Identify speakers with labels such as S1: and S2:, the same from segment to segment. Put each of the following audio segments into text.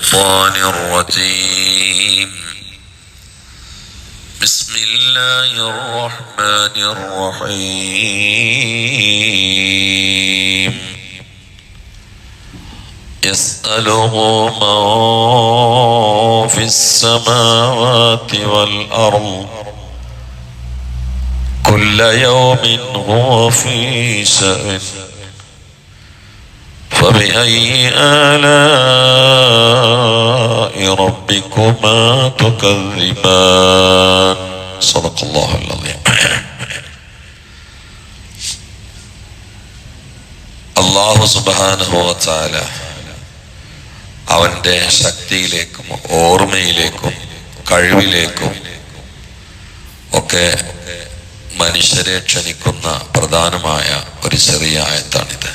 S1: الشيطان الرجيم. بسم الله الرحمن الرحيم. يسأله من في السماوات والأرض كل يوم هو في شأن فبأي آلاء ربكما تكذبان. صدق الله العظيم. അല്ലാഹു സുബ്ഹാനഹു വ തആല അവന്റെ ശക്തിയിലേക്കും ഓർമ്മയിലേക്കും കഴിവിലേക്കും ഒക്കെ മനുഷ്യരെ ക്ഷണിക്കുന്ന പ്രധാനമായ ഒരു ചെറിയ ആയത്താണിത്.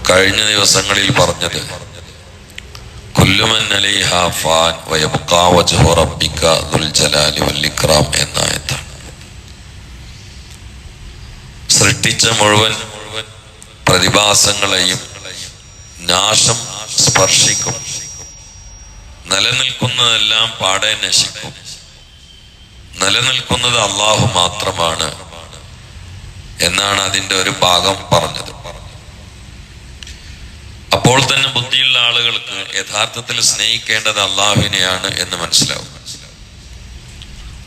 S1: കഴിഞ്ഞ ദിവസങ്ങളിൽ പറഞ്ഞത് കുല്ലു മൻ അലൈഹാ ഫാൻ വയബ്ഖാ വജ്ഹു റബ്ബിക ദുൽ ജലാലി വൽ ഇക്റാം എന്ന ആയത്താണ്. സൃഷ്ടിച്ച മുഴുവൻ പ്രതിഭാസങ്ങളെയും നാശം സ്പർശിക്കും, നിലനിൽക്കുന്നതെല്ലാം പാടെ നശിക്കും, നിലനിൽക്കുന്നത് അല്ലാഹു മാത്രമാണ് എന്നാണ് അതിന്റെ ഒരു ഭാഗം പറഞ്ഞത്. അപ്പോൾ തന്നെ ബുദ്ധിയുള്ള ആളുകൾക്ക് യഥാർത്ഥത്തിൽ സ്നേഹിക്കേണ്ടത് അല്ലാഹുവിനെയാണ് എന്ന് മനസ്സിലാവും.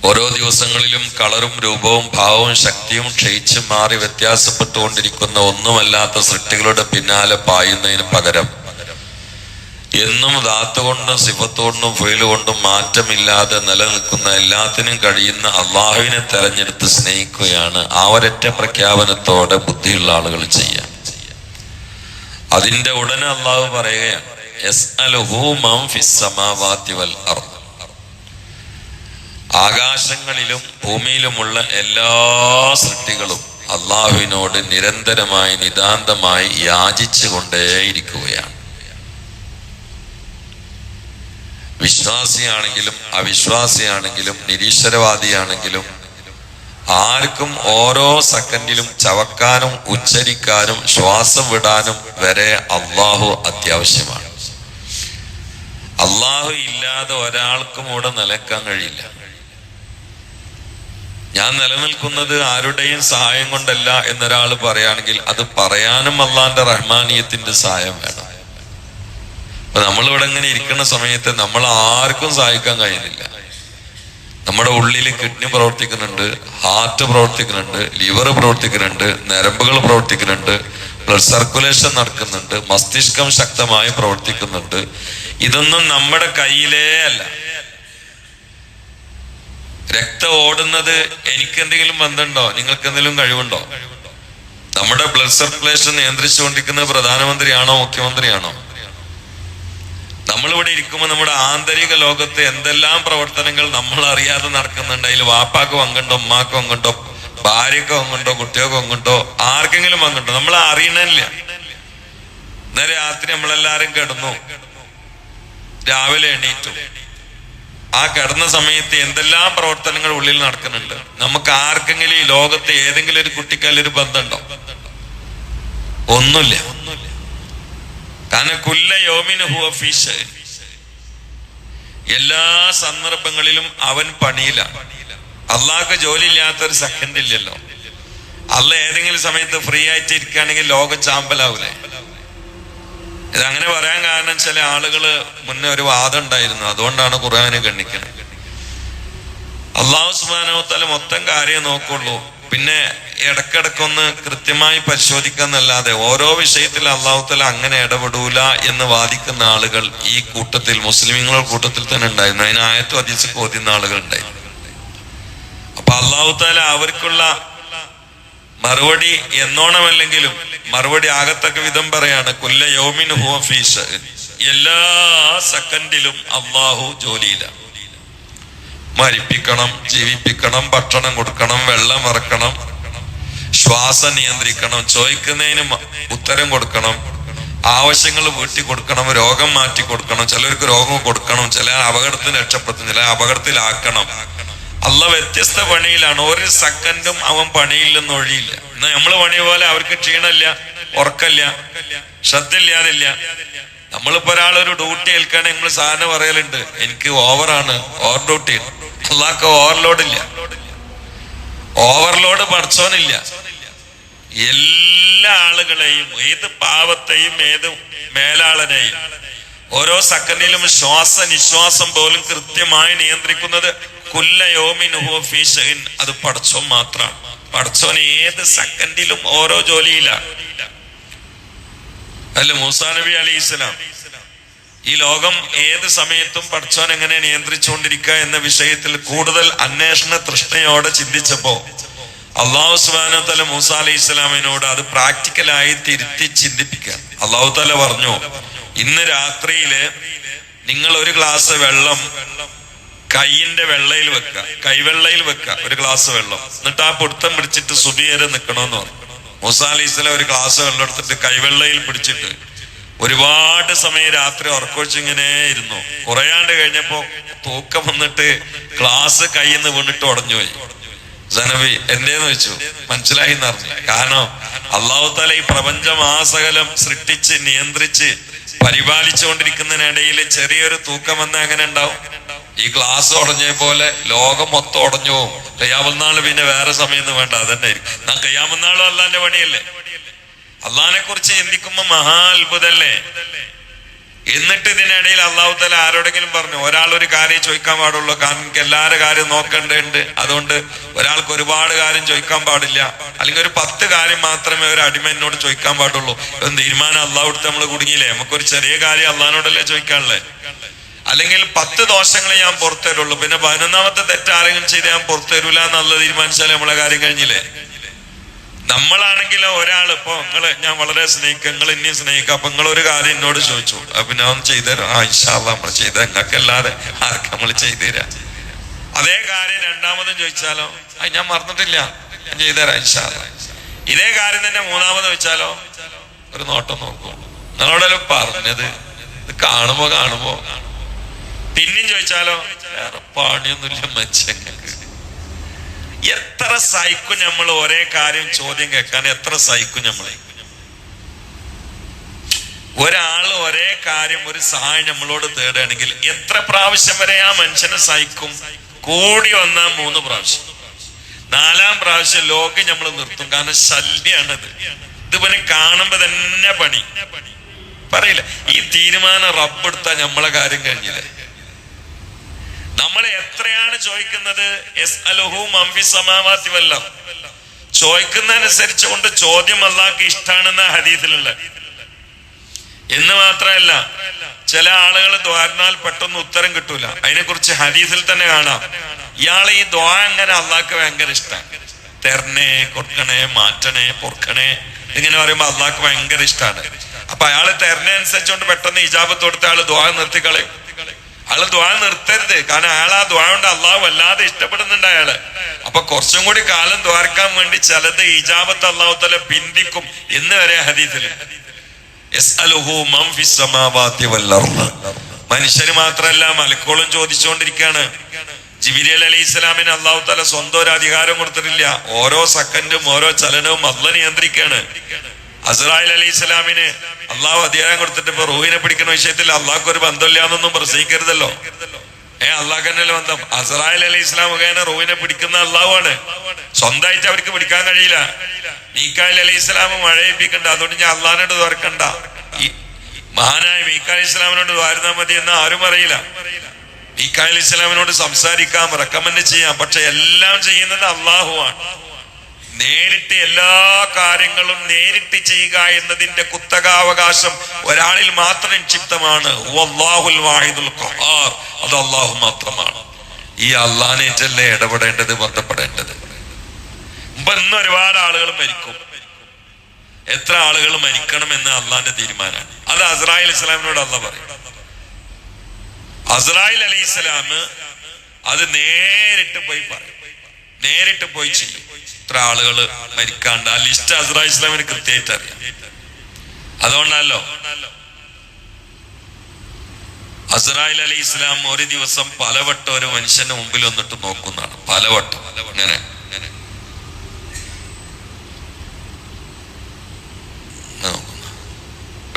S1: ഓരോ ദിവസങ്ങളിലും കളറും രൂപവും ഭാവവും ശക്തിയും ക്ഷയിച്ച് മാറി വ്യത്യാസപ്പെട്ടുകൊണ്ടിരിക്കുന്ന ഒന്നുമല്ലാത്ത സൃഷ്ടികളുടെ പിന്നാലെ പായുന്നതിന് പകരം എന്നും ദാത്ത് കൊണ്ടും സിഫത്ത് കൊണ്ടും ഫീല് കൊണ്ടും മാറ്റമില്ലാതെ നിലനിൽക്കുന്ന എല്ലാത്തിനും കഴിയുന്ന അള്ളാഹുവിനെ തെരഞ്ഞെടുത്ത് സ്നേഹിക്കുകയാണ് ആ ഒരൊറ്റ പ്രഖ്യാപനത്തോടെ ബുദ്ധിയുള്ള ആളുകൾ ചെയ്യാം. അതിന്റെ ഉടനെ അള്ളാഹു പറയുകയാണ്, യസ്അലുഹു മൻ ഫിസ് സമാവാതി വൽ അർദ്, ആകാശങ്ങളിലും ഭൂമിയിലുമുള്ള എല്ലാ സൃഷ്ടികളും അള്ളാഹുവിനോട് നിരന്തരമായി നിതാന്തമായി യാചിച്ചു കൊണ്ടേയിരിക്കുകയാണ്. വിശ്വാസിയാണെങ്കിലും അവിശ്വാസിയാണെങ്കിലും നിരീശ്വരവാദിയാണെങ്കിലും ആർക്കും ഓരോ സെക്കൻഡിലും ചവക്കാനും ഉച്ചരിക്കാനും ശ്വാസം വിടാനും വരെ അള്ളാഹു അത്യാവശ്യമാണ്. അള്ളാഹു ഇല്ലാതെ ഒരാൾക്കും ഇവിടെ നിലക്കാൻ കഴിയില്ല. ഞാൻ നിലനിൽക്കുന്നത് ആരുടെയും സഹായം കൊണ്ടല്ല എന്നൊരാൾ പറയുകയാണെങ്കിൽ അത് പറയാനും അള്ളാന്റെ റഹ്മാനിയത്തിന്റെ സഹായം വേണം. അപ്പൊ നമ്മളിവിടെ ഇങ്ങനെ ഇരിക്കുന്ന സമയത്ത് നമ്മൾ ആർക്കും സഹായിക്കാൻ കഴിയുന്നില്ല. നമ്മുടെ ഉള്ളിൽ കിഡ്നി പ്രവർത്തിക്കുന്നുണ്ട്, ഹാർട്ട് പ്രവർത്തിക്കുന്നുണ്ട്, ലിവർ പ്രവർത്തിക്കുന്നുണ്ട്, നരമ്പുകൾ പ്രവർത്തിക്കുന്നുണ്ട്, ബ്ലഡ് സർക്കുലേഷൻ നടക്കുന്നുണ്ട്, മസ്തിഷ്കം ശക്തമായി പ്രവർത്തിക്കുന്നുണ്ട്. ഇതൊന്നും നമ്മുടെ കയ്യിലേ അല്ല. രക്തം ഓടുന്നത് എനിക്കെന്തെങ്കിലും ബന്ധമുണ്ടോ? നിങ്ങൾക്ക് എന്തെങ്കിലും കഴിവുണ്ടോ? നമ്മുടെ ബ്ലഡ് സർക്കുലേഷൻ നിയന്ത്രിച്ചുകൊണ്ടിരിക്കുന്നത് പ്രധാനമന്ത്രിയാണോ മുഖ്യമന്ത്രിയാണോ? നമ്മളിവിടെ ഇരിക്കുമ്പോൾ നമ്മുടെ ആന്തരിക ലോകത്ത് എന്തെല്ലാം പ്രവർത്തനങ്ങൾ നമ്മൾ അറിയാതെ നടക്കുന്നുണ്ട്. അതിൽ വാപ്പാക്ക് പങ്കുണ്ടോ, ഉമ്മാക്ക് പങ്കുണ്ടോ, ഭാര്യക്ക് പങ്കുണ്ടോ, കുട്ടികൾക്ക് പങ്കുണ്ടോ, ആർക്കെങ്കിലും പങ്കുണ്ടോ? നമ്മൾ അറിയണില്ല. ഇന്നലെ രാത്രി നമ്മളെല്ലാരും കിടന്നു, രാവിലെ എണീറ്റു. ആ കിടന്ന സമയത്ത് എന്തെല്ലാം പ്രവർത്തനങ്ങൾ ഉള്ളിൽ നടക്കുന്നുണ്ട്. നമുക്ക് ആർക്കെങ്കിലും ഈ ലോകത്ത് ഏതെങ്കിലും ഒരു കുട്ടിക്കല്ലൊരു ബന്ധമുണ്ടോ? ഒന്നുമില്ല. കാരണം കുല്ല യൗമിൻ ഹുവ ഫീ ശഅൻ, എല്ലാ സന്ദർഭങ്ങളിലും അവൻ പണിയിലാണ്. അള്ളാഹ്ക്ക് ജോലി ഇല്ലാത്തൊരു സെക്കൻഡ് ഇല്ലല്ലോ. അള്ളാഹ് ഏതെങ്കിലും സമയത്ത് ഫ്രീ ആയിട്ട് ഇരിക്കുകയാണെങ്കിൽ ലോകം ചാമ്പലാവൂലേ? ഇതങ്ങനെ പറയാൻ കാരണം ചില ആളുകള് മുന്നേ ഒരു വാദം ഉണ്ടായിരുന്നു, അതുകൊണ്ടാണ് ഖുർആനെ ഗണ്ണിക്കുന്നത്. അല്ലാഹു സുബ്ഹാനഹു വ തആല മൊത്തം കാര്യം നോക്കുള്ളൂ, പിന്നെ ഇടക്കിടക്കൊന്ന് കൃത്യമായി പരിശോധിക്കാന്നല്ലാതെ ഓരോ വിഷയത്തിൽ അല്ലാഹു തആല അങ്ങനെ ഇടപെടൂല എന്ന് വാദിക്കുന്ന ആളുകൾ ഈ കൂട്ടത്തിൽ, മുസ്ലിമീങ്ങളുടെ കൂട്ടത്തിൽ തന്നെ ഉണ്ടായിരുന്നു. അതിന് ആയത്തും ഹദീസും ഓതുന്ന ആളുകൾ ഉണ്ടായിരുന്നു. അപ്പൊ അല്ലാഹു തആല അവർക്കുള്ള മറുപടി എന്നോണമല്ലെങ്കിലും മറുപടി ആകത്തക്ക വിധം പറയാണ്, കുല്ല യൗമിൻ ഹുവ ഫീ ശഅൻ, എല്ലാ സെക്കൻഡിലും അല്ലാഹു ജോലിയിലാണ്. മരിപ്പിക്കണം, ജീവിപ്പിക്കണം, ഭക്ഷണം കൊടുക്കണം, വെള്ളം ഇറക്കണം, ശ്വാസം നിയന്ത്രിക്കണം, ചോദിക്കുന്നതിന് ഉത്തരം കൊടുക്കണം, ആവശ്യങ്ങൾ വീട്ടി കൊടുക്കണം, രോഗം മാറ്റി കൊടുക്കണം, ചിലർക്ക് രോഗം കൊടുക്കണം, ചില അപകടത്തിൽ രക്ഷപ്പെടുത്തും, ചില അപകടത്തിലാക്കണം. അള്ളാഹ് വ്യത്യസ്ത പണിയിലാണ്. ഒരു സെക്കൻഡും അവൻ പണിയിൽ നിന്ന് ഒഴിയില്ല. എന്നാൽ നമ്മൾ പണി പോലെ അവർക്ക് ക്ഷീണമില്ല, ഉറക്കമില്ല, ശ്രദ്ധയില്ലാതില്ല. നമ്മളിപ്പോ ഒരാളൊരു ഡ്യൂട്ടി ഏൽക്കുകയാണെങ്കിൽ നമ്മൾ സാധാരണ പറയലുണ്ട്, എനിക്ക് ഓവറാണ്, ഓവർ ഡ്യൂട്ടി. അള്ളാഹ്ക്ക് ഓവർലോഡില്ല, ഓവർലോഡ് പഠിച്ചോനില്ല. എല്ലാ ആളുകളെയും, ഏത് പാവത്തെയും ഏത് മേലാളനെയും ഓരോ സെക്കൻഡിലും ശ്വാസനിശ്വാസം പോലും കൃത്യമായി നിയന്ത്രിക്കുന്നത് കുല്ല യൗമിൻ ഹുവ ഫീ ശൈഇൻ, അത് പടച്ചോൻ മാത്രമാണ്. പടച്ചോൻ ഏത് സെക്കൻഡിലും ഓരോ ജോലിയിലാണ്. അല്ല മൂസാ നബി അലൈഹിസ്സലാം ഈ ലോകം ഏത് സമയത്തും പടച്ചോൻ എങ്ങനെ നിയന്ത്രിച്ചുകൊണ്ടിരിക്കുക എന്ന വിഷയത്തിൽ കൂടുതൽ അന്വേഷണ തൃഷ്ണയോടെ ചിന്തിച്ചപ്പോ അള്ളാഹു സുബ്ഹാനഹു വ തആല മൂസാ അലൈഹിസ്സലാമിനോട് അത് പ്രാക്ടിക്കലായി തിരുത്തി ചിന്തിപ്പിക്കാൻ അള്ളാഹു തആല പറഞ്ഞു, ഇന്ന് രാത്രിയില് നിങ്ങൾ ഒരു ഗ്ലാസ് വെള്ളം കൈയിന്റെ വെള്ളയിൽ വെക്കുക, കൈവെള്ളയിൽ വെക്കുക, ഒരു ഗ്ലാസ് വെള്ളം. എന്നിട്ട് ആ പൊടുത്തം പിടിച്ചിട്ട് സുബഹി വരെ നിൽക്കണമെന്ന് പറഞ്ഞു. മൂസാ അലൈഹിസ്സലാം ഒരു ഗ്ലാസ് വെള്ളം എടുത്തിട്ട് കൈവെള്ളയിൽ പിടിച്ചിട്ട് ഒരുപാട് സമയം രാത്രി ഉറക്കൊഴിച്ചിങ്ങനെ ഇരുന്നു. കുറയാണ്ട് കഴിഞ്ഞപ്പോ തൂക്കം വന്നിട്ട് ഗ്ലാസ് കയ്യിൽ നിന്ന് വീണിട്ട് ഉടഞ്ഞുപോയി. സനബി എന്തേന്ന് വെച്ചു, മനസ്സിലായി എന്നറിഞ്ഞു. കാരണം അല്ലാഹു തആല ഈ പ്രപഞ്ചം ആസകലം സൃഷ്ടിച്ച് നിയന്ത്രിച്ച് പരിപാലിച്ചുകൊണ്ടിരിക്കുന്നതിനിടയിൽ ചെറിയൊരു തൂക്കം വന്നാൽ എങ്ങനെ ഉണ്ടാവും? ഈ ഗ്ലാസ് ഉടഞ്ഞ പോലെ ലോകം മൊത്തം ഉടഞ്ഞു പോകും. ഖിയാമത്ത് പിന്നെ വേറെ സമയം വേണ്ട, അതന്നെ ആയിരിക്കും. ഖിയാമത്ത് നാളും അള്ളാന്റെ പണിയല്ലേ. അള്ളാഹിനെ കുറിച്ച് ചിന്തിക്കുമ്പോ മഹാ അത്ഭുതല്ലേ. എന്നിട്ട് ഇതിനിടയിൽ അള്ളാഹു തആല ആരോടെങ്കിലും പറഞ്ഞു, ഒരാൾ ഒരു കാര്യം ചോദിക്കാൻ പാടുള്ളൂ, കാരണം എനിക്ക് എല്ലാവരുടെ കാര്യം നോക്കേണ്ടതുണ്ട്, അതുകൊണ്ട് ഒരാൾക്ക് ഒരുപാട് കാര്യം ചോദിക്കാൻ പാടില്ല, അല്ലെങ്കിൽ ഒരു 10 കാര്യം മാത്രമേ ഒരു അടിമ എന്നോട് ചോദിക്കാൻ പാടുള്ളൂ. തീരുമാനം അള്ളാഹു എടുത്ത് നമ്മൾ കുടുങ്ങിയില്ലേ? നമുക്കൊരു ചെറിയ കാര്യം അള്ളാഹിനോടല്ലേ ചോദിക്കാനുള്ളത്. അല്ലെങ്കിൽ 10 ദോഷങ്ങൾ ഞാൻ പുറത്തു തരുള്ളൂ, പിന്നെ 11ാമത്തെ തെറ്റ് ആരെങ്കിലും ചെയ്ത് ഞാൻ പുറത്തു തരൂല എന്നുള്ളത് തീരുമാനിച്ചാലേ നമ്മളെ കാര്യം കഴിഞ്ഞില്ലേ? നമ്മളാണെങ്കിലോ ഒരാൾ ഇപ്പൊ ഞാൻ വളരെ സ്നേഹിക്കുക, നിങ്ങൾ എന്നെയും സ്നേഹിക്കുക, അപ്പൊ നിങ്ങളൊരു കാര്യം എന്നോട് ചോദിച്ചു, അപ്പൊ ഞാൻ ചെയ്തുതരാം, ഇൻഷാ അല്ലാഹ് നമ്മൾ ചെയ്ത, നിങ്ങൾക്ക് അല്ലാതെ ആർക്ക് നമ്മൾ ചെയ്തുതരാം. അതേ കാര്യം രണ്ടാമതും ചോദിച്ചാലോ, ഞാൻ മറന്നിട്ടില്ല, ഞാൻ ചെയ്തുതരാം ഇൻഷാ അല്ലാഹ്. ഇതേ കാര്യം തന്നെ മൂന്നാമത് ചോദിച്ചാലോ, ഒരു നോട്ടം നോക്കൂ, നിങ്ങളോടല്ലോ പറഞ്ഞത്, ഇത് കാണുമ്പോ പിന്നെയും ചോദിച്ചാലോ, വേറെ പണിയൊന്നുമില്ല മനുഷ്യങ്ങൾക്ക്. എത്ര സഹിക്കും നമ്മൾ ഒരേ കാര്യം ചോദ്യം കേൾക്കാൻ, എത്ര സഹിക്കും നമ്മൾ? ഒരാൾ ഒരേ കാര്യം ഒരു സഹായം നമ്മളോട് തേടുകയാണെങ്കിൽ എത്ര പ്രാവശ്യം വരെ ആ മനുഷ്യനെ സഹിക്കും? കൂടി വന്നാൽ 3 പ്രാവശ്യം, 4ാം പ്രാവശ്യം ലോകം നമ്മൾ നിർത്തും. കാരണം ശല്യാണത്. ഇത് പിന്നെ കാണുമ്പോ തന്നെ പണി പറയില്ല. ഈ തീരുമാനം റബ്ബെടുത്താ നമ്മളെ കാര്യം കഴിഞ്ഞില്ലേ? നമ്മൾ എത്രയാണ് ചോദിക്കുന്നത്? ചോദിക്കുന്നതനുസരിച്ച് കൊണ്ട് ചോദ്യം അള്ളാഹ്ക്ക് ഇഷ്ടാണെന്ന ഹദീസിലുള്ള. എന്ന് മാത്രമല്ല, ചില ആളുകൾ ദ്വാരനാൽ പെട്ടെന്ന് ഉത്തരം കിട്ടൂല. അതിനെക്കുറിച്ച് ഹദീസിൽ തന്നെ കാണാം. ഇയാളെ ഈ ദ്വാ അങ്ങനെ അള്ളാഹ്ക്ക് ഭയങ്കര ഇഷ്ടമാണ്. തരണേ, കൊടുക്കണേ, മാറ്റണേ, പൊറുക്കണേ, ഇങ്ങനെ പറയുമ്പോ അള്ളാഹ്ക്ക് ഭയങ്കര ഇഷ്ടമാണ്. അപ്പൊ അയാള് തരണേ അനുസരിച്ചുകൊണ്ട് പെട്ടെന്ന് ഇജാബത്ത് കൊടുത്ത ആള് ദ്വാ നിർത്തിക്കളയും. അയാള് ദ്വാ നിർത്തരുത്, കാരണം അയാൾ ആ ദ്വാ കൊണ്ട് അള്ളാഹു വല്ലാതെ ഇഷ്ടപ്പെടുന്നുണ്ട് അയാള്. അപ്പൊ കുറച്ചും കൂടി കാലം ദ്വാരക്കാൻ വേണ്ടി ചിലത് ഇജാബത്ത് അള്ളാഹു തആല പിന്തിക്കും എന്ന് വരെ ഹദീസില്. മനുഷ്യര് മാത്രല്ല, മലക്കുകളും ചോദിച്ചുകൊണ്ടിരിക്കുകയാണ്. ജിബ്രീൽ അലൈഹിസ്സലാമിന് അള്ളാഹു തആല സ്വന്തം ഒരു അധികാരം കൊടുത്തിട്ടില്ല. ഓരോ സെക്കൻഡും ഓരോ ചലനവും അള്ളാഹ് നിയന്ത്രിക്കുകയാണ്. അസ്രായിൽ അലൈഹിസ്സലാമിന് അള്ളാഹു അധികാരം കൊടുത്തിട്ട് ഇപ്പൊ റൂഹിനെ പിടിക്കുന്ന വിഷയത്തിൽ അള്ളാഹ്ക്ക് ഒരു ബന്ധമില്ല എന്നൊന്നും പ്രസംഗിക്കരുതല്ലോ. അള്ളാഹ്ക്ക് തന്നെയല്ലേ ബന്ധം. അസ്രായിൽ അലൈഹിസ്സലാം മുഖേന റൂഹിനെ പിടിക്കുന്ന അള്ളാഹുവാണ്. സ്വന്തമായിട്ട് അവർക്ക് പിടിക്കാൻ കഴിയില്ല. മീകായിൽ അലൈഹിസ്സലാം മഴയിപ്പിക്കണ്ട, അതുകൊണ്ട് ഞാൻ അള്ളാഹിനോട് തുറക്കണ്ട, ഈ മഹാനായ മീകായിൽ ഇസ്ലാമിനോട് വാരുന്നാ മതി എന്ന് ആരും അറിയില്ല. മീകായിൽ ഇസ്ലാമിനോട് സംസാരിക്കാം, റെക്കമെൻഡ് ചെയ്യാം, പക്ഷെ എല്ലാം ചെയ്യുന്നത് അള്ളാഹുവാണ്. നേരിട്ട് എല്ലാ കാര്യങ്ങളും നേരിട്ട് ചെയ്യുക എന്നതിന്റെ കുത്തകാവകാശം ഒരാളിൽ മാത്രം നിക്ഷിപ്തമാണ്. അത് അള്ളാഹു മാത്രമാണ്. ഈ അള്ളാഹിനേറ്റല്ലേ ഇടപെടേണ്ടത്, ബന്ധപ്പെടേണ്ടത്. ഇന്ന് ഒരുപാട് ആളുകൾ മരിക്കും. എത്ര ആളുകൾ മരിക്കണം എന്ന് അള്ളാന്റെ തീരുമാനമാണ്. അത് അസ്രായിൽ ഇസ്ലാമിനോട് അള്ളാഹ് പറയും. അസ്രായിൽ അലൈഹിസ്സലാം അത് നേരിട്ട് പോയി പറയും, നേരിട്ട് പോയി ചെയ്യും. ഇത്ര ആളുകൾ മരിക്കാണ്ട് ആ ലിസ്റ്റ് അസ്രായിൽ ഇസ്ലാമിന് കൃത്യമായിട്ട് അറിയാം. അതുകൊണ്ടല്ലോ അസ്രായിൽ അലൈഹി ഇസ്ലാം ഒരു ദിവസം പലവട്ടം ഒരു മനുഷ്യന്റെ മുമ്പിൽ വന്നിട്ട് നോക്കുന്നതാണ്. പലവട്ടം ഇങ്ങനെ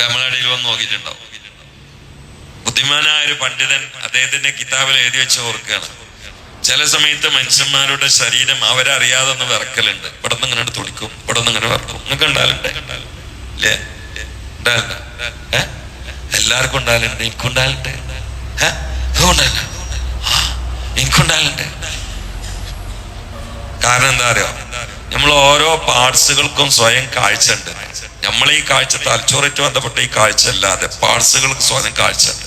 S1: നമ്മളടയിൽ വന്ന് നോക്കിയിട്ടുണ്ടാവും. ബുദ്ധിമാനായ ഒരു പണ്ഡിതൻ അദ്ദേഹത്തിന്റെ കിതാബിൽ എഴുതി വെച്ച് ഓർക്കുകയാണ്, ചില സമയത്ത് മനുഷ്യന്മാരുടെ ശരീരം അവരറിയാതെ ഒന്ന് വിറക്കലുണ്ട്. ഇവിടെ നിന്ന് ഇങ്ങനെ തുടിക്കും, ഇവിടെ നിന്ന് ഇങ്ങനെ വിറക്കും. നിങ്ങൾക്ക് ഉണ്ടാകലുണ്ട് അല്ലേ? എല്ലാവർക്കും ഉണ്ടാകലുണ്ട്. എനിക്കുണ്ടാകലുണ്ട്, എനിക്കുണ്ടാകലുണ്ട്. കാരണം എന്താ അറിയോ, നമ്മൾ ഓരോ പാർട്സുകൾക്കും സ്വയം കാഴ്ച ഉണ്ട്. നമ്മളെ ഈ കാഴ്ച തലച്ചോറേറ്റ് ബന്ധപ്പെട്ട ഈ കാഴ്ച അല്ലാതെ പാർട്സുകൾക്ക് സ്വയം കാഴ്ച ഉണ്ട്.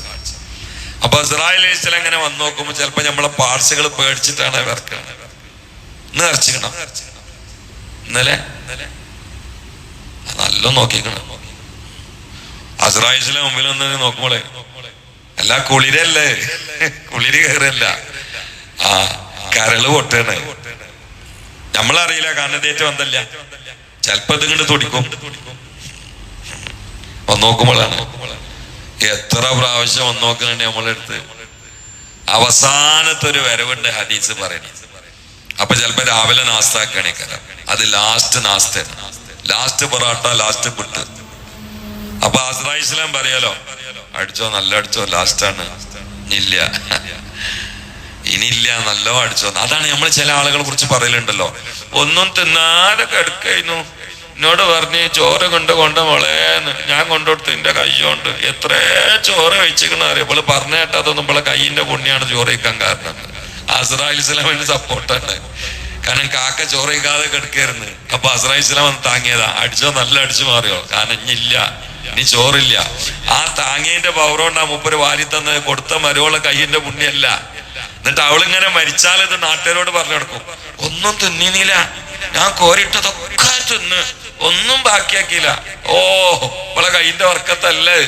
S1: അപ്പൊ ഇസ്രായേൽ അലൈഹിസ്സലാം ഇങ്ങനെ വന്നു നോക്കുമ്പോൾ ചിലപ്പോ നമ്മളെ പാർട്സുകൾ പേടിച്ചിട്ടാണ് വിറക്കുന്നത്. ഇന്ന് ഇറച്ചിക്കണം, ഇന്നലെ നല്ല നോക്കിക്കണം. അസ്രായേലിന്റെ മുമ്പിൽ ഒന്ന് നോക്കുമ്പോളേ അല്ല കുളിരല്ലേ, കുളിര് കയറല്ല, കരള് പൊട്ടണേ. നമ്മളറിയില്ല, കാരണം ഇതേറ്റ് വന്നല്ല. ചിലപ്പോ ഇതിങ്ങോട്ട് തുടിക്കും. വന്നോക്കുമ്പോഴാണ് എത്ര പ്രാവശ്യം വന്നോക്കുന്നുണ്ട് നമ്മളെടുത്ത്. അവസാനത്തെ ഒരു വരവുണ്ട് ഹദീസ് പറയുന്നത്. അപ്പൊ ചിലപ്പോ രാവിലെ നാസ്താക്കണേ കരം, അത് ലാസ്റ്റ് നാസ്ത, ലാസ്റ്റ് പൊറാട്ട, ലാസ്റ്റ് പുട്ട്. അപ്പൊ അസ്രായേൽ ഇസ്ലാം പറയാലോ, അടിച്ചോ, നല്ല അടിച്ചോ, ലാസ്റ്റാണ്, ഇല്ല ഇനിയില്ല, നല്ലോ അടിച്ചോ. അതാണ് നമ്മൾ ചില ആളുകളെ കുറിച്ച് പറയലുണ്ടല്ലോ, ഒന്നും തിന്നാതെ കിടക്കുന്നു, എന്നോട് പറഞ്ഞ് ചോറ് കൊണ്ട് മോളേന്ന്. ഞാൻ കൊണ്ടുകൊടുത്ത് എന്റെ കയ്യോണ്ട് എത്ര ചോറ് വെച്ചിക്കണ അറിയാം. ഇവള് പറഞ്ഞ കേട്ടാ അതൊന്നും ഇവളെ കയ്യിന്റെ പുണ്യാണ് ചോറ് വയ്ക്കാൻ കാരണം. അസ്രായേൽ ഇസ്ലാമിന് സപ്പോർട്ടാണ്. കാരണം കാക്ക ചോറ് വയ്ക്കാതെ കിടക്കായിരുന്നു. അപ്പൊ അസ്രായേൽ ഇസ്ലാം വന്ന് താങ്ങിയതാ, അടിച്ചോ, നല്ല അടിച്ചു മാറിയോ, കാരണം ഇനിയില്ല, ഇനി ചോറില്ല. ആ താങ്ങിയതിന്റെ പവറുകൊണ്ടാ മൂപ്പര് വാരി തന്ന് കൊടുത്ത മരുവളെ കയ്യിന്റെ പുണ്യല്ല. എന്നിട്ട് അവളിങ്ങനെ മരിച്ചാൽ ഇത് നാട്ടുകാരോട് പറഞ്ഞു കൊടുക്കും, ഒന്നും തിന്നില്ല, ഞാൻ കോരിട്ടതൊക്കെ തിന്ന്, ഒന്നും ബാക്കിയാക്കിയില്ല. ഓ, ഇവളെ കയ്യിന്റെ വർക്കത്തല്ലേ.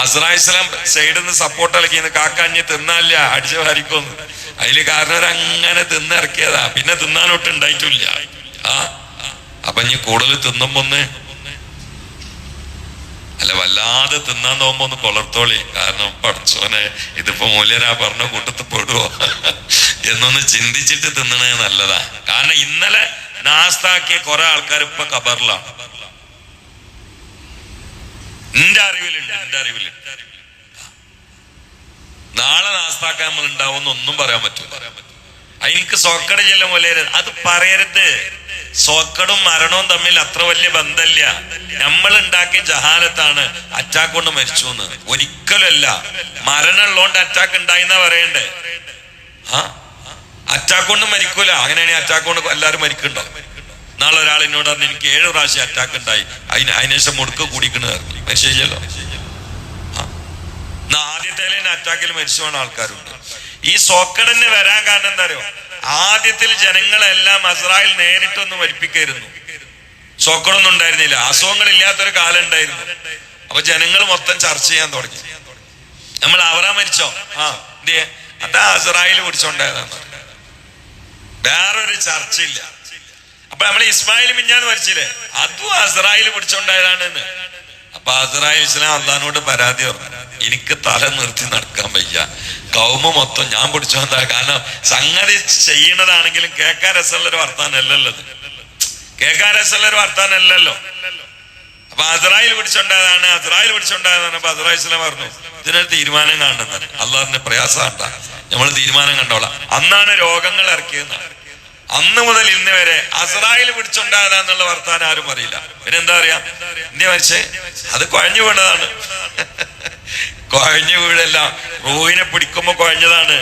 S1: അസ്രായേൽ ഇസ്ലാം സൈഡിൽ നിന്ന് സപ്പോർട്ട് കളിക്കുന്നു, കാക്കഞ്ഞ് തിന്നാല്ല, അടിച്ചു വാരിക്കൊന്നു. അതില് കാരണം അങ്ങനെ തിന്നിറക്കിയതാ, പിന്നെ തിന്നാനൊട്ട് ഉണ്ടായിട്ടില്ല. അപ്പൊ ഇനി കൂടുതൽ തിന്നുമ്പൊന്ന് അല്ല, വല്ലാതെ തിന്നാൻ തോന്നുമ്പോ ഒന്ന് കൊളർത്തോളി. കാരണം പഠിച്ചോനെ ഇതിപ്പോ മൂല്യരാ പറഞ്ഞ കൂട്ടത്തിൽ പെടുവോ എന്നൊന്ന് ചിന്തിച്ചിട്ട് തിന്നണേ നല്ലതാ. കാരണം ഇന്നലെ നാസ്താക്കിയ കുറെ ആൾക്കാർ ഇപ്പൊ ഖബറിലാണ്. എന്റെ അറിവിലുണ്ട്. നാളെ നാസ്താക്കാൻ നമ്മൾ ഉണ്ടാവുമെന്ന് ഒന്നും പറയാൻ പറ്റൂല. എനിക്ക് സോക്കട ചെല്ലും പോലെ അത് പറയരുത്. സോക്കടും മരണവും തമ്മിൽ അത്ര വലിയ ബന്ധമില്ല. നമ്മൾ ഉണ്ടാക്കിയ ജഹാലത്താണ് അറ്റാക്ക് കൊണ്ട് മരിച്ചു എന്ന്. ഒരിക്കലല്ല. മരണം ഉള്ളതുകൊണ്ട് അറ്റാക്ക് ഉണ്ടായിന്നാ പറയണ്ടേ. അറ്റാക്ക് കൊണ്ട് മരിക്കൂല. അങ്ങനെയാണെങ്കിൽ അറ്റാക്ക് കൊണ്ട് എല്ലാവരും മരിക്കണ്ടോ? നാളെ ഒരാൾ എന്നോട് പറഞ്ഞു എനിക്ക് 7 പ്രാവശ്യം അറ്റാക്ക് ഉണ്ടായി, അതിനുശേഷം മുടുക്ക് കൂടിക്കണ ശരിയല്ലോ. ആദ്യത്തെ അറ്റാക്കിൽ മരിച്ചു പോണ ആൾക്കാരുണ്ട്. ഈ സോക്കടന് വരാൻ കാരണം എന്താ അറിയോ? ആദ്യത്തിൽ ജനങ്ങളെല്ലാം അസ്രായേൽ നേരിട്ടൊന്ന് മരിപ്പിക്കായിരുന്നു. സോക്കടൊന്നും ഉണ്ടായിരുന്നില്ല, അസുഖങ്ങളില്ലാത്തൊരു കാലം ഉണ്ടായിരുന്നു. അപ്പൊ ജനങ്ങൾ മൊത്തം ചർച്ച ചെയ്യാൻ തുടങ്ങി. നമ്മൾ അവരാ മരിച്ചോ? അതാ അസ്രായേൽ പിടിച്ചോണ്ടായതാണ്. വേറൊരു ചർച്ചയില്ല. അപ്പൊ നമ്മൾ ഇസ്മായിൽ മിഞ്ഞാന്ന് മരിച്ചില്ലേ, അതും അസ്രായേൽ പിടിച്ചോണ്ടായതാണെന്ന്. അപ്പൊ അസ്രായേൽ ഇസ്ലാം അള്ളാഹിനോട് പരാതി പറഞ്ഞു, എനിക്ക് തല നിർത്തി നടക്കാൻ വയ്യ, കൗമ മൊത്തം ഞാൻ പിടിച്ചോണ്ടാ. കാരണം സംഗതി ചെയ്യണതാണെങ്കിലും കേൾക്കാൻ രസമുള്ളൊരു വർത്താനല്ലല്ലോ, കേൾക്കാൻ രസമുള്ളൊരു വർത്താനല്ലല്ലോ. അപ്പൊ അസ്രായേൽ പിടിച്ചോണ്ടായതാണ്. അപ്പൊ അസ്രായേൽ ഇസ്ലാം പറഞ്ഞു ഇതിനൊരു തീരുമാനം കാണുന്നത്, അള്ളാഹിന്റെ പ്രയാസം കണ്ട നമ്മൾ തീരുമാനം കണ്ടോളാം. അന്നാണ് രോഗങ്ങൾ ഇറക്കിയെന്നാണ്. അന്ന് മുതൽ ഇന്ന് വരെ അസ്രായേൽ പിടിച്ചോണ്ടായതാന്നുള്ള വർത്താനം ആരും അറിയില്ല. പിന്നെ എന്താ പറയാ, ഇന്ത്യ മരിച്ചേ അത് കുഴഞ്ഞു വീണതാണ്. കുഴഞ്ഞു വീഴല്ല, റൂഹിനെ പിടിക്കുമ്പോ കുഴഞ്ഞതാണ്.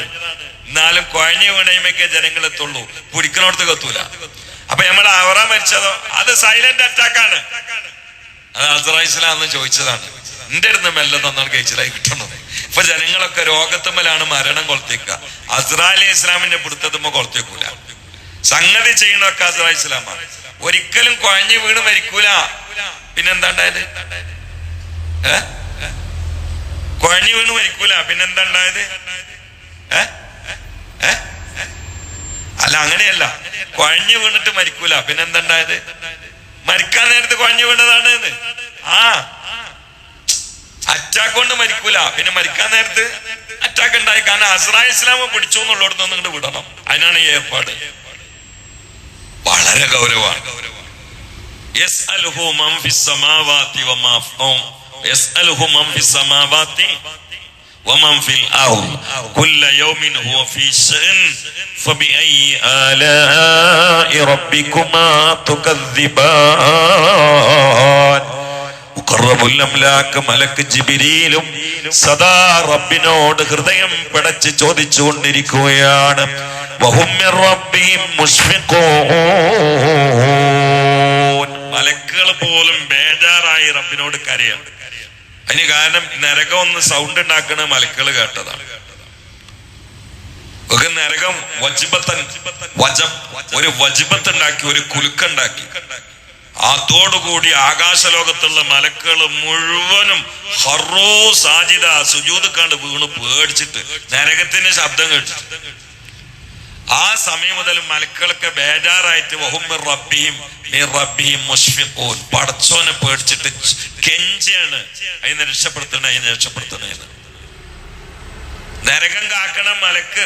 S1: എന്നാലും കുഴഞ്ഞു വീണയുമൊക്കെ ജനങ്ങൾ എത്തുള്ളൂ, പിടിക്കണോടത്ത് കത്തൂല. അപ്പൊ നമ്മൾ അവറ മരിച്ചതോ അത് സൈലന്റ് അറ്റാക്കാണ്. അത് അസ്രായേൽ ഇസ്ലാം എന്ന് ചോദിച്ചതാണ്. എന്റെ അടുത്ത് മെല്ലെ തന്നാണ് കഴിച്ചതായി കിട്ടണത്. ഇപ്പൊ ജനങ്ങളൊക്കെ രോഗത്തുമ്മലാണ് മരണം കൊളത്തേക്കുക. അസ്രായേൽ ഇസ്ലാമിന്റെ പിടുത്തത്തുമ്പോ കൊളത്തേക്കൂല. സംഗതി ചെയ്യണൊക്കെ അസ്രായേൽ ഇസ്ലാമാണ്. ഒരിക്കലും കുഴഞ്ഞു വീണ് മരിക്കൂല. പിന്നെന്താ ഉണ്ടായത്? കുഴഞ്ഞു വീണ് മരിക്കൂല. പിന്നെന്താ ഉണ്ടായത്? അല്ല, അങ്ങനെയല്ല. കുഴഞ്ഞു വീണിട്ട് മരിക്കൂല. പിന്നെന്താ ഉണ്ടായത്? മരിക്കാൻ നേരത്ത് കുഴഞ്ഞു വീണതാണ്. അറ്റാക്ക് കൊണ്ട് മരിക്കൂല, പിന്നെ മരിക്കാൻ നേരത്ത് അറ്റാക്ക് ഉണ്ടായി. കാരണം അസ്രായേൽ ഇസ്ലാമ പിടിച്ചു എന്നുള്ളടത്ത് നിങ്ങോട്ട് വിടണം. അതിനാണ് ഈ ഏർപ്പാട്. വളരെ ഗൗരവമാണ്. യസ്അലുഹു മൻ ഫിസ് സമാവാതി വമാ ഫൗം യസ്അലുഹു മൻ ഫിസ് സമാവാതി വമൻ ഫിൽ അർദ് കുല്ല യൗമിൻ ഹുവ ഫീ ശഅൻ ഫബിഅയ്യി ആലാഇ റബ്ബികുമാ തുകദ്ദിബാൻ. മുഖറബുൽ അംലാക്ക് മലക്ക് ജിബ്രീലും സദാ റബ്ബിനോട് ഹൃദയം പിടച്ച് ചോദിച്ചുകൊണ്ടിരിക്കുകയാണ്. വഹും മിർ റബ്ബിഹിം മുശ്ഫിഖൂൻ. മലക്കുകൾ പോലും ബേജാറായി റബ്ബിനോട് കരയാണ്. അതിന് കാരണം നരകം ഒന്ന് സൗണ്ട് ഉണ്ടാക്കണ മലക്കുകൾ കേട്ടതാണ്. നരകം ഒരു വജിബത്ത് ഉണ്ടാക്കി, ഒരു കുലുക്കുണ്ടാക്കി. അതോടുകൂടി ആകാശലോകത്തുള്ള മലക്കുകൾ മുഴുവനും ഹറൂ സാജിദ സുജൂദ് കണ്ട് വീണ് പേടിച്ചിട്ട് നരകത്തിന്റെ ശബ്ദം കേട്ടിട്ട് ആ സമയം മുതൽ മലക്കുകളൊക്കെ ബേജാറായിട്ട് വഹും മിർ റബ്ബിഹിം മുശ്ഫിഖൂൻ. പടച്ചോനെ പേടിച്ചിട്ട് കെഞ്ചാണ് അതിനെ രക്ഷപ്പെടുത്തണേ. നരകം കാക്കണ മലക്ക്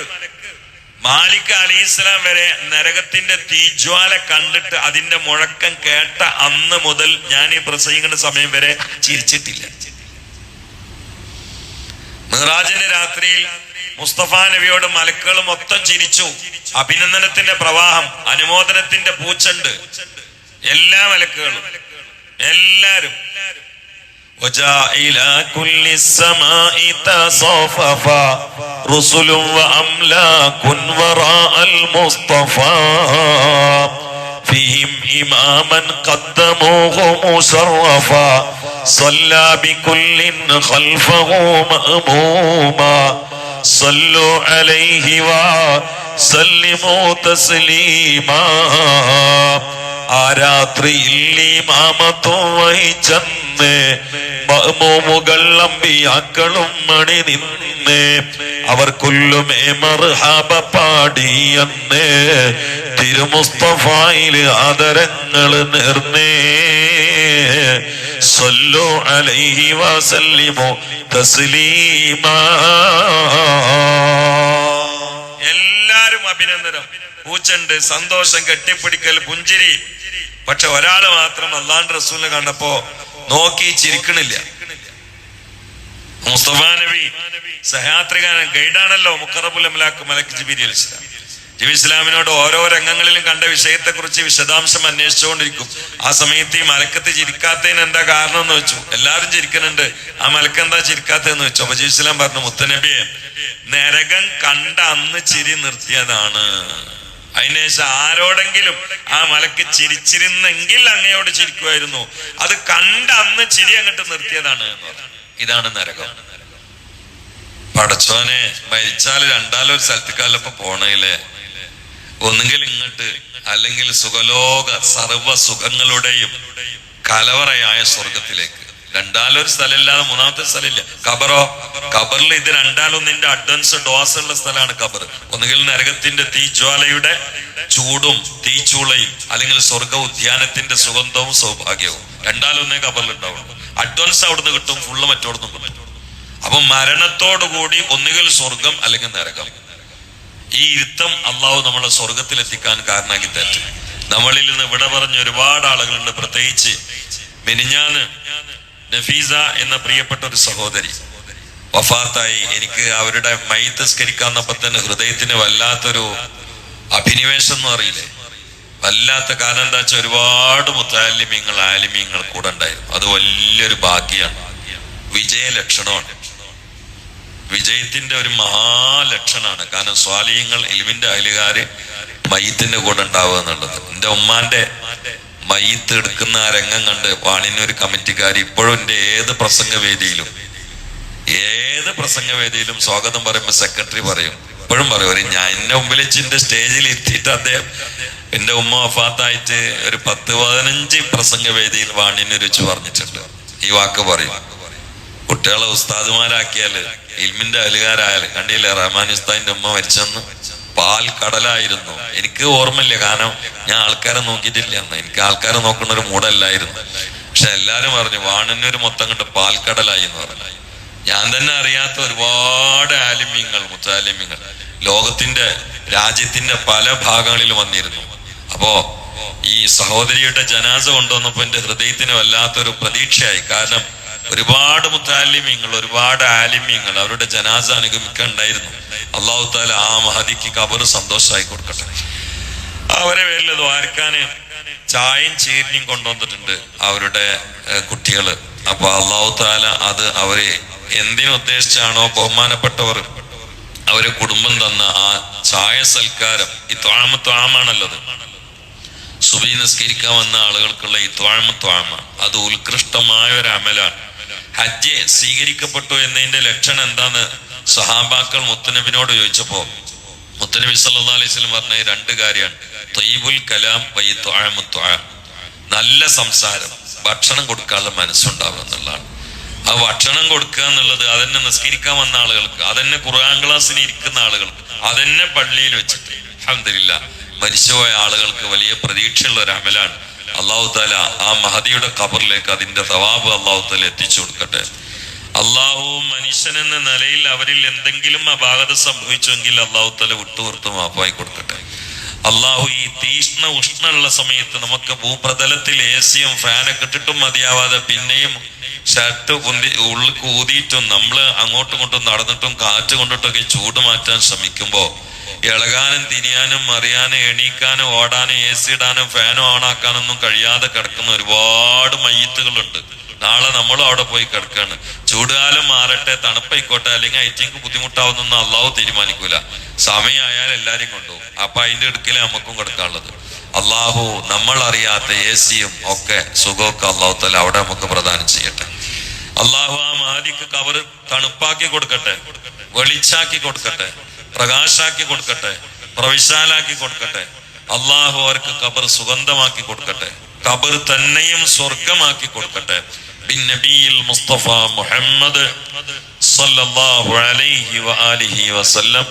S1: മാലിക് അലൈഹിസ്സലാം വരെ നരകത്തിന്റെ തീജ്വാല കണ്ടിട്ട് അതിന്റെ മുഴക്കം കേട്ട അന്ന് മുതൽ ഞാൻ ഈ പ്രസംഗിക്കുന്ന സമയം വരെ ചിരിച്ചിട്ടില്ല. മിറാജിന്റെ രാത്രിയിൽ മുസ്തഫ നബിയോട് മലക്കുകൾ മൊത്തം ചിരിച്ചു. അഭിനന്ദനത്തിന്റെ പ്രവാഹം, അനുമോദനത്തിന്റെ പൂച്ചണ്ട്. എല്ലാ മലക്കുകളും എല്ലാരും وجاء إلى كل السماء تصففا رسل وأملاك وراء المصطفى فيهم إماما قدموه مشرفا صلى بكل خلفه مأموما صلوا عليه وسلموا تسليما. ആ രാത്രിയിൽ ഇമാമത്തും വഹിച്ചെന്ന് മഅ്മൂമുകൾ അമ്പിയാക്കളും മണി നിന്ന് അവർക്കുള്ളുമേ മർഹബ പാടിയെന്ന് തിരുമുസ്തഫായില് ആദരങ്ങൾ നേർന്നേ. സല്ലു അലൈഹി വസല്ലിമു തസ്ലീമാ. എല്ലാരും അഭിനന്ദനം, പൂച്ചണ്ട്, സന്തോഷം, കെട്ടിപ്പിടിക്കൽ, പുഞ്ചിരി. പക്ഷെ ഒരാള് മാത്രം അല്ലാഹുവിന്റെ റസൂലിനെ കണ്ടപ്പോ നോക്കി ചിരിക്കണില്ല. മുസ്തഫ നബി സഹയാത്രികൻ ഗൈഡാണല്ലോ, മുഖറബുൽ അംലാക്ക് മലക്ക് ജിബ്രീൽ അലൈഹിസ്സലാം. നബി ഇസ്ലാമിനോട് ഓരോ രംഗങ്ങളിലും കണ്ട വിഷയത്തെ കുറിച്ച് വിശദാംശം അന്വേഷിച്ചുകൊണ്ടിരിക്കും. ആ സമയത്ത് ഈ മലക്കത്ത് ചിരിക്കാത്തതിന് എന്താ കാരണം എന്ന് വെച്ചു. എല്ലാവരും ചിരിക്കുന്നുണ്ട്, ആ മലക്ക് എന്താ ചിരിക്കാത്തതെന്ന് വെച്ചു. അപ്പൊ നബി ഇസ്ലാം പറഞ്ഞു, മുത്തനബിയെ, നരകം കണ്ട അന്ന് ചിരി നിർത്തിയതാണ്. അതിനുശേഷം ആരോടെങ്കിലും ആ മലക്ക് ചിരിച്ചിരുന്നെങ്കിൽ അങ്ങയോട് ചിരിക്കുമായിരുന്നു. അത് കണ്ട അന്ന് ചിരി അങ്ങോട്ട് നിർത്തിയതാണ് എന്ന് പറഞ്ഞു. ഇതാണ് നരകം. പടച്ചോനെ, മരിച്ചാൽ രണ്ടാലോ ഒരു സ്ഥലത്തേക്കാലപ്പോ പോണേലേ, ഒന്നുകിൽ ഇങ്ങോട്ട്, അല്ലെങ്കിൽ സുഖലോക സർവ സുഖങ്ങളുടെയും കലവറയായ സ്വർഗത്തിലേക്ക്. രണ്ടാലൊരു സ്ഥലമില്ലാതെ മൂന്നാമത്തെ സ്ഥലമില്ല. ഖബറിൽ ഇത് രണ്ടാലൊന്നിന്റെ അഡ്വാൻസ് ഡോസ് ഉള്ള സ്ഥലമാണ് ഖബർ. ഒന്നുകിൽ നരകത്തിന്റെ തീജ്വാലയുടെ ചൂടും തീച്ചൂളയും, അല്ലെങ്കിൽ സ്വർഗ ഉദ്യാനത്തിന്റെ സുഗന്ധവും സൗഭാഗ്യവും. രണ്ടാലൊന്നേ ഖബറിൽ ഉണ്ടാവുള്ളൂ. അഡ്വാൻസ് അവിടുന്ന് കിട്ടും, ഫുള്ള് മറ്റോടൊന്നും കിട്ടും. അപ്പൊ മരണത്തോടുകൂടി ഒന്നുകിൽ സ്വർഗം അല്ലെങ്കിൽ നരകം. ഈ ഇരുത്തം അള്ളാഹു നമ്മളെ സ്വർഗത്തിലെത്തിക്കാൻ കാരണമാക്കി തരും. നമ്മളിൽ നിന്ന് വിട പറഞ്ഞ ഒരുപാട് ആളുകളുണ്ട്. പ്രത്യേകിച്ച് മിനിഞ്ഞാന്ന് നഫീസ എന്ന പ്രിയപ്പെട്ട ഒരു സഹോദരി വഫാത്തായി. എനിക്ക് അവരുടെ മയ്യിത്ത് നിസ്കരിക്കാന്നപ്പോ തന്നെ ഹൃദയത്തിന് വല്ലാത്തൊരു അഭിനിവേശം എന്ന് അറിയില്ലേ, വല്ലാത്ത. കാരണം എന്താ വെച്ചാൽ ഒരുപാട് മുത്തഅല്ലിമീങ്ങൾ ആലിമീങ്ങൾ കൂടെ ഉണ്ടായിരുന്നു. അത് വലിയൊരു ഭാഗ്യമാണ്, വിജയലക്ഷണമാണ്, വിജയത്തിന്റെ ഒരു മഹാലക്ഷണാണ്. കാരണം സ്വാലിഹ്യങ്ങൾ ഇൽമിന്റെ അയലുകാര് മയ്യിത്തിന്റെ കൂടെ ഉണ്ടാവുക എന്നുള്ളത്. എന്റെ ഉമ്മാന്റെ മയ്യിത്ത് എടുക്കുന്ന ആ രംഗം കണ്ട് വാണിനൊരു കമ്മിറ്റിക്കാർ ഇപ്പോഴും എന്റെ ഏത് പ്രസംഗവേദിയിലും സ്വാഗതം പറയുമ്പോൾ സെക്രട്ടറി പറയും, ഇപ്പോഴും പറയും, ഞാൻ എന്നെ മുമ്പിൽ വെച്ച് സ്റ്റേജിൽ എത്തിയിട്ട് അദ്ദേഹം എന്റെ ഉമ്മ വഫാത്തായിട്ട് ഒരു 10-15 പ്രസംഗവേദിയിൽ വാണിനൊരു വെച്ച് പറഞ്ഞിട്ടുണ്ട്. ഈ വാക്ക് പറയും, കുട്ടികളെ ഉസ്താദുമാരാക്കിയാല് ഇൽമിന്റെ അലുകാരായാലും. കണ്ടില്ലേ, റഹ്മാൻ ഉസ്താദിന്റെ ഉമ്മ മരിച്ചെന്ന് പാൽക്കടലായിരുന്നു. എനിക്ക് ഓർമ്മയില്ല, കാരണം ഞാൻ ആൾക്കാരെ നോക്കിയിട്ടില്ല എന്ന്. എനിക്ക് ആൾക്കാരെ നോക്കുന്ന ഒരു മൂടല്ലായിരുന്നു. പക്ഷെ എല്ലാരും പറഞ്ഞു വാണിനൊരു മൊത്തം കണ്ട് പാൽക്കടലായി എന്ന് പറഞ്ഞു. ഞാൻ തന്നെ അറിയാത്ത ഒരുപാട് ആലിമ്യങ്ങൾ, മുത്താലിമ്യങ്ങൾ ലോകത്തിന്റെ രാജ്യത്തിന്റെ പല ഭാഗങ്ങളിലും വന്നിരുന്നു. അപ്പോ ഈ സഹോദരിയുടെ ജനാസ കൊണ്ടുവന്നപ്പോ എന്റെ ഹൃദയത്തിന് വല്ലാത്തൊരു പ്രതീക്ഷയായി. കാരണം ഒരുപാട് മുത്താലിമീങ്ങൾ, ഒരുപാട് ആലിമീങ്ങൾ അവരുടെ ജനാസ അനുഗമിക്കുന്നുണ്ടായിരുന്നു. അള്ളാഹു താല ആ മഹദിക്ക് ഖബർ സന്തോഷമായി കൊടുക്കട്ടെ. അവരെ പേരിൽ ദ്വാരക്കാന് ചായയും ചീരനിയും കൊണ്ടുവന്നിട്ടുണ്ട് അവരുടെ കുട്ടികള്. അപ്പൊ അള്ളാഹു താല അത് അവരെ എന്തിനുദ്ദേശിച്ചാണോ ബഹുമാനപ്പെട്ടവർ അവരെ കുടുംബം തന്ന ആ ചായ സൽക്കാരം, ഈ ത്വാമാണല്ലത്, സുബഹി നിസ്കരിക്കാൻ വന്ന ആളുകൾക്കുള്ള ഈ ത്വാമ, അത് ഉത്കൃഷ്ടമായ ഒരു അമലാണ്. ഹജ്ജ് സ്വീകരിക്കപ്പെട്ടു എന്നതിന്റെ ലക്ഷണം എന്താന്ന് സഹാബാക്കൾ മുത്തനബിനോട് ചോദിച്ചപ്പോ മുത്തനബി സല്ലല്ലാഹു അലൈഹി വസല്ലം പറഞ്ഞ രണ്ട് കാര്യമാണ്: ത്വയ്യിബുൽ കലാം വ ഇത്ആമു ത്വആം. നല്ല സംസാരം, ഭക്ഷണം കൊടുക്കാനുള്ള മനസ്സുണ്ടാവുക എന്നുള്ളതാണ്. ആ ഭക്ഷണം കൊടുക്കുക എന്നുള്ളത് അതന്നെ നിസ്കരിക്കാൻ വന്ന ആളുകൾക്ക്, അതന്നെ ഖുർആൻ ക്ലാസ്സിന് ഇരിക്കുന്ന ആളുകൾക്ക്, അതന്നെ പള്ളിയിൽ വെച്ചിട്ട് അൽഹംദുലില്ലാഹ് മരിച്ചുപോയ ആളുകൾക്ക് വലിയ പ്രതീക്ഷയുള്ള ഒരു അമലാണ്. അള്ളാഹു താല ആ മഹദിയുടെ ഖബറിലേക്ക് അതിന്റെ തവാബ് അള്ളാഹു താല എത്തിച്ചു കൊടുക്കട്ടെ. അള്ളാഹു മനുഷ്യനെന്ന നിലയിൽ അവരിൽ എന്തെങ്കിലും അപാകത സംഭവിച്ചുവെങ്കിൽ അള്ളാഹു താല വിട്ടുപുറത്ത് മാപ്പായി കൊടുക്കട്ടെ. അള്ളാഹു ഈ തീഷ്ണ ഉഷ്ണമുള്ള സമയത്ത് നമുക്ക് ഭൂപ്രതലത്തിൽ എസിയും ഫാനൊക്കെ ഇട്ടിട്ടും മതിയാവാതെ പിന്നെയും ഷർട്ട് ഉള്ളിൽ ഊതിയിട്ടും നമ്മള് അങ്ങോട്ടും ഇങ്ങോട്ടും നടന്നിട്ടും കാറ്റ് കൊണ്ടിട്ടൊക്കെ ചൂട് മാറ്റാൻ ശ്രമിക്കുമ്പോ ഇളകാനും തിരിയാനും മറിയാനും എണീക്കാനും ഓടാനും എസി ഇടാനും ഫാനും ഓണാക്കാനൊന്നും കഴിയാതെ കിടക്കുന്ന ഒരുപാട് മയ്യത്തുകളുണ്ട്. നാളെ നമ്മളും അവിടെ പോയി കിടക്കാണ്. ചൂടുകാലം മാറട്ടെ, തണുപ്പായിക്കോട്ടെ, അല്ലെങ്കിൽ ഐറ്റിക്ക് ബുദ്ധിമുട്ടാവുന്നൊന്നും അള്ളാഹു തീരുമാനിക്കൂല. സമയമായാൽ എല്ലാരും കൊണ്ടുപോകും. അപ്പൊ അതിന്റെ ഇടുക്കിലെ നമുക്കും കിടക്കാനുള്ളത്. അള്ളാഹു നമ്മൾ അറിയാത്ത എസിയും ഒക്കെ സുഖമൊക്കെ അള്ളാഹു തല അവിടെ നമുക്ക് പ്രദാനം ചെയ്യട്ടെ. അള്ളാഹു ആ മഹദിക്ക് ഖബർ തണുപ്പാക്കി കൊടുക്കട്ടെ, വെളിച്ചാക്കി കൊടുക്കട്ടെ, പ്രകാശാക്കി കൊടുക്കട്ടെ, പ്രവിശാലാക്കി കൊടുക്കട്ടെ. അള്ളാഹു അവർക്ക് ഖബർ സുഗന്ധമാക്കി കൊടുക്കട്ടെ, ഖബർ തന്നെയും സ്വർഗമാക്കി കൊടുക്കട്ടെ. ബിൻ നബിയിൽ മുസ്തഫ മുഹമ്മദ് സല്ലല്ലാഹു അലൈഹി വആലിഹി വസല്ലം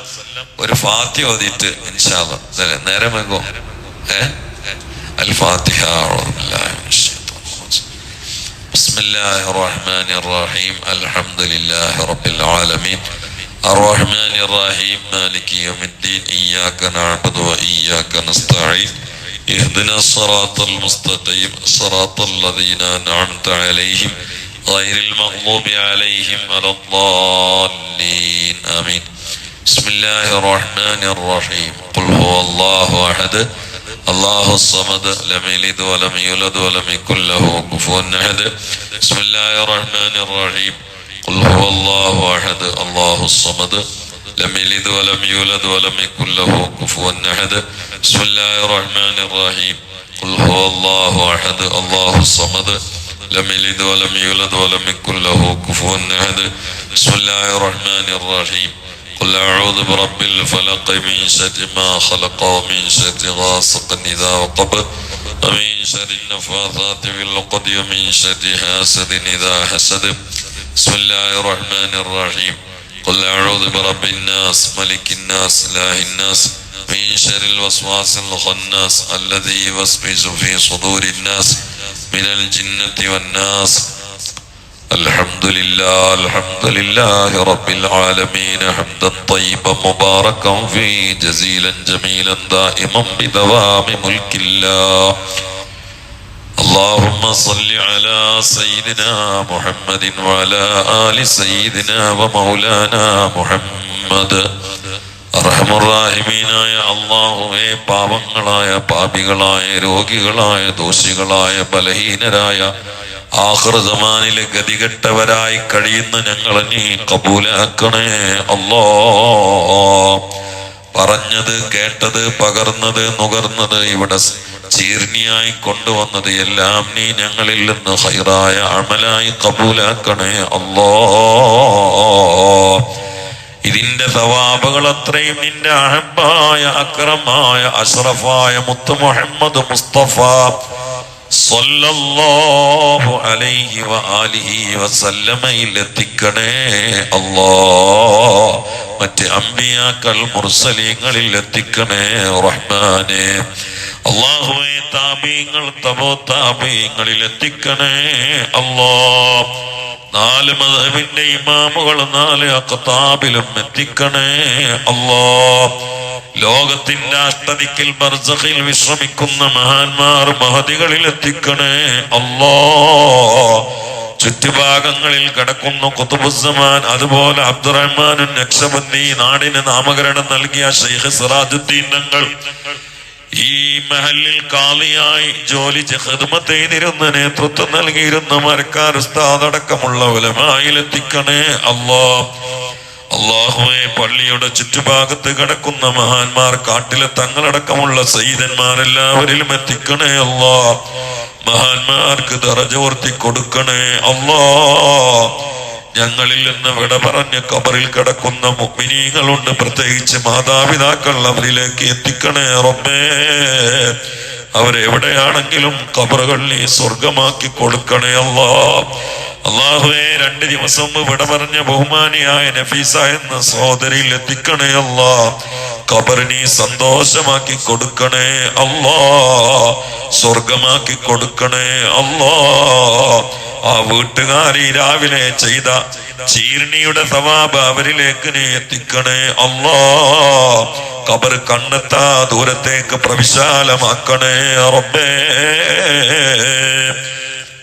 S1: ഒരു ഫാത്തിഹ ഓതിയിട്ട് ഇൻഷാ അല്ലാഹ് നേരം വെക്കോ. അൽ ഫാത്തിഹ. ബിസ്മില്ലാഹിർ റഹ്മാനിർ റഹീം. അൽഹംദുലില്ലാഹി റബ്ബിൽ ആലമീൻ الرحمن الرحيم مالك يوم الدين إياك نعبد وإياك نستعين اهدنا الصراط المستقيم صراط الذين أنعمت عليهم غير المغضوب عليهم ولا الضالين آمين. بسم الله الرحمن الرحيم. قل هو الله أحد الله الصمد لم يلد ولم يولد ولم يكن له كفوا أحد. بسم الله الرحمن الرحيم. قل هو الله أحد الله الصمد لم يلد ولم يولد ولم يكن له كفوا أحد. بسم الله الرحمن الرحيم. قل هو الله أحد الله الصمد لم يلد ولم يولد ولم يكن له كفوا أحد. بسم الله الرحمن الرحيم. قل أعوذ برب الفلق من شر ما خلق ومن شر غاسق إذا وقب ومن شر النفاثات في العقد ومن شر حاسد إذا حسد. بسم الله الرحمن الرحيم. قل أعوذ برب الناس ملك الناس إله الناس من شر الوسواس الخناس الذي يوسوس في صدور الناس من الجنة والناس. الحمد لله رب العالمين حمدا طيبا مباركا فيه جزيلا جميلا دائما بدوام ملك الله. اللهم صل على سيدنا محمد وعلى آل سيدنا ومولانا محمد. അർഹമുറാഹിമീനായ അല്ലാഹുവേ, പാവങ്ങളായ പാപികളായ രോഗികളായ ദോഷികളായ ബലഹീനരായ ആഖിർ സമാനിലെ ഗതികെട്ടവരായി കഴിയുന്ന ഞങ്ങളെ നീ കബൂലാക്കണേ അല്ലാഹ്. പറഞ്ഞത് കേട്ടത് പകർന്നത് നുകർന്നത് ഇവിടെ ചീർണിയായി കൊണ്ടുവന്നത് എല്ലാം നീ ഞങ്ങളിൽ നിന്ന് ഖൈറായ അമലായി കബൂലാക്കണേ അല്ലാഹ്. ഇതിന്റെ സവാബുകൾ അത്രയും നിന്റെ അഹബ്ബായ അക്രമായ അഷ്റഫായ മുത്ത് മുഹമ്മദ് മുസ്തഫ സല്ലല്ലാഹു അലൈഹി വആലിഹി വസല്ലമയിൽ എത്തിക്കണേ അല്ലാഹ്. മറ്റ് അംബിയാക്കൾ മുർസലീങ്ങളിൽ എത്തിക്കണേ റഹ്മാനേ. അല്ലാഹുവേ, താബീങ്ങൾ തബോ താബീങ്ങളിൽ എത്തിക്കണേ അല്ലാഹ്. 4 മദ്ഹബിന്റെ ഇമാമുകൾ 4 അഖ്താബിലും എത്തിക്കണേ അല്ലാഹ്. ലോകത്തിന്റെ അഷ്ടദിക്കിൽ ബർസഖിൽ വിശ്രമിക്കുന്ന മഹാന്മാർ മഹദികളിൽ എത്തിക്കണേ അല്ലാഹ്. ചുറ്റുഭാഗങ്ങളിൽ കിടക്കുന്ന ഖുതുബുസ്സമാൻ, അതുപോലെ അബ്ദുറഹ്മാൻ നഖ്ശബന്ദി, നാടിന് നാമകരണം നൽകിയ ശൈഖ് സിറാജുദ്ദീൻ തങ്ങൾ, ഈ മഹല്ലിൽ കാളിയായി ജോലി ഖിദ്മത്ത് ചെയ്തിരുന്ന, നേതൃത്വം നൽകിയിരുന്ന മരക്കാർ ഉസ്താദ് അടക്കമുള്ള ഉലമായിലെത്തിക്കണേ അല്ലാഹുവേ. പള്ളിയുടെ ചുറ്റുഭാഗത്ത് കിടക്കുന്ന മഹാന്മാർ, കാട്ടിലെ തങ്ങളടക്കമുള്ള സയ്യിദന്മാരെല്ലാവരിലും എത്തിക്കണേ മഹാന്മാർക്ക് ദറജ ഉയർത്തി കൊടുക്കണേ ഞങ്ങളിൽ നിന്ന് വിട പറഞ്ഞ് ഖബറിൽ കിടക്കുന്ന മുഅ്മിനീങ്ങളുണ്ട്, പ്രത്യേകിച്ച് മാതാപിതാക്കൾ, അവരിലേക്ക് എത്തിക്കണേ റബ്ബേ. അവരെവിടെയാണെങ്കിലും ഖബറുകൾ നീ സ്വർഗമാക്കി കൊടുക്കണേ അല്ലാഹുവേ. 2 ദിവസം വിട പറഞ്ഞ ബഹുമാനിയായ നഫീസ എന്ന സഹോദരിയിൽ എത്തിക്കണേ ഖബർ നീ സന്തോഷമാക്കി കൊടുക്കണേ സ്വർഗമാക്കി കൊടുക്കണേ ആ വീട്ടുകാരി രാവിലെ ചെയ്ത ചീർണിയുടെ സവാബ് അവരിലേക്ക് നീ എത്തിക്കണേ ഖബർ കണ്ണെത്താ ദൂരത്തേക്ക് പ്രവിശാലമാക്കണേ റബ്ബേ.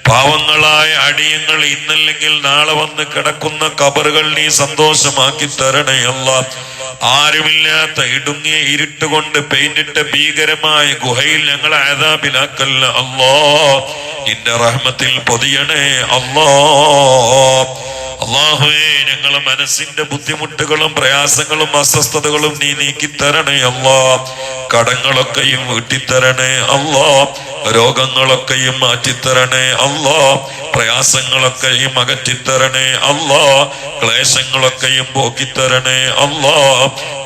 S1: പാവങ്ങളായ അടിയങ്ങൾ ഇന്നല്ലെങ്കിൽ നാളെ വന്ന് കിടക്കുന്ന ഖബറുകൾ നീ സന്തോഷമാക്കി തരണേ ആരുമില്ലാത്ത ഇടുങ്ങിയ ഇരുട്ടുകൊണ്ട് പെയിന്റിട്ട ഭീകരമായ ഗുഹയിൽ ഞങ്ങളെ അദാബിലാക്കല്ല നിന്റെ റഹ്മത്തിൽ പൊതിയണേ അല്ലാഹുവേ. ഞങ്ങളെ മനസ്സിന്റെ ബുദ്ധിമുട്ടുകളും പ്രയാസങ്ങളും അസ്വസ്ഥതകളും നീ നീക്കിത്തരണേ കടങ്ങളൊക്കെയും വീട്ടിത്തരണേ രോഗങ്ങളൊക്കെയും മാറ്റിത്തരണേ പ്രയാസങ്ങളൊക്കെയും അകറ്റിത്തരണേ ക്ലേശങ്ങളൊക്കെയും പോക്കിത്തരണേ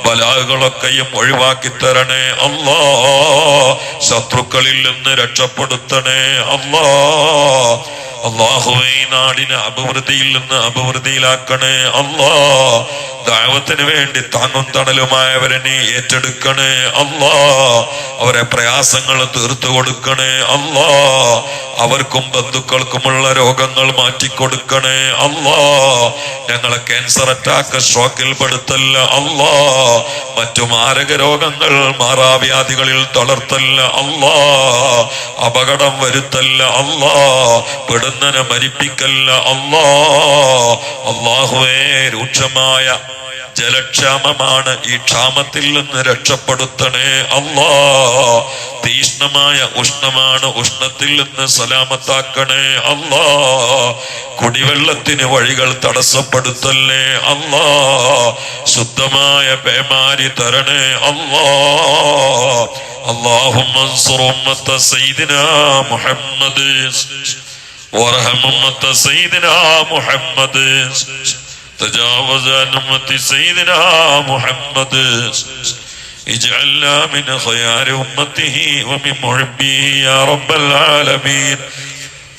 S1: ബലാകളൊക്കെയും ഒഴിവാക്കിത്തരണേ ശത്രുക്കളിൽ നിന്ന് രക്ഷപ്പെടുത്തണേ അല്ലാഹുവേ. നാടിനെ അഭിവൃദ്ധിയിൽ നിന്ന് അഭിവൃദ്ധിയിലാക്കണേ ദഅവത്തിന് വേണ്ടി താങ്ങും തണലുമായവരെ നീ ഏറ്റെടുക്കണേ അവരെ പ്രയാസങ്ങൾ തീർത്തു കൊടുക്കണേ അവർക്കും ബന്ധുക്കൾക്കുമുള്ള രോഗങ്ങൾ മാറ്റിക്കൊടുക്കണേ ഞങ്ങളെ ക്യാൻസർ അറ്റാക്ക് സ്ട്രോക്കിൽ പെടുത്തല്ല മറ്റു മാരക രോഗങ്ങൾ മാറാവ്യാധികളിൽ തളർത്തല്ല അപകടം വരുത്തല്ല പെടുന്നനെ മരിപ്പിക്കല്ല അല്ലാഹുവേ. രൂക്ഷമായ ജലക്ഷാമമാണ്, ഈ ക്ഷാമത്തിൽ നിന്ന് രക്ഷപ്പെടുത്തണേ തീഷ്ണമായ ഉഷ്ണമാണ്, ഉഷ്ണത്തിൽ നിന്ന് സലാമത്താക്കണേ കുടിവെള്ളത്തിന് വഴികൾ തടസ്സപ്പെടുത്തല്ലേ ശുദ്ധമായ പേമാരി തരണേ اللهم انصر أمة سيدنا محمد وارحم أمة سيدنا محمد تجاوز عن أمة سيدنا محمد اجعلنا من خيار أمته ومن محبه يا رب العالمين.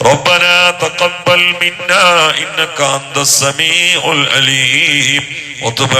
S1: ربنا تقبل منا إنك أنت السميع العليم وتب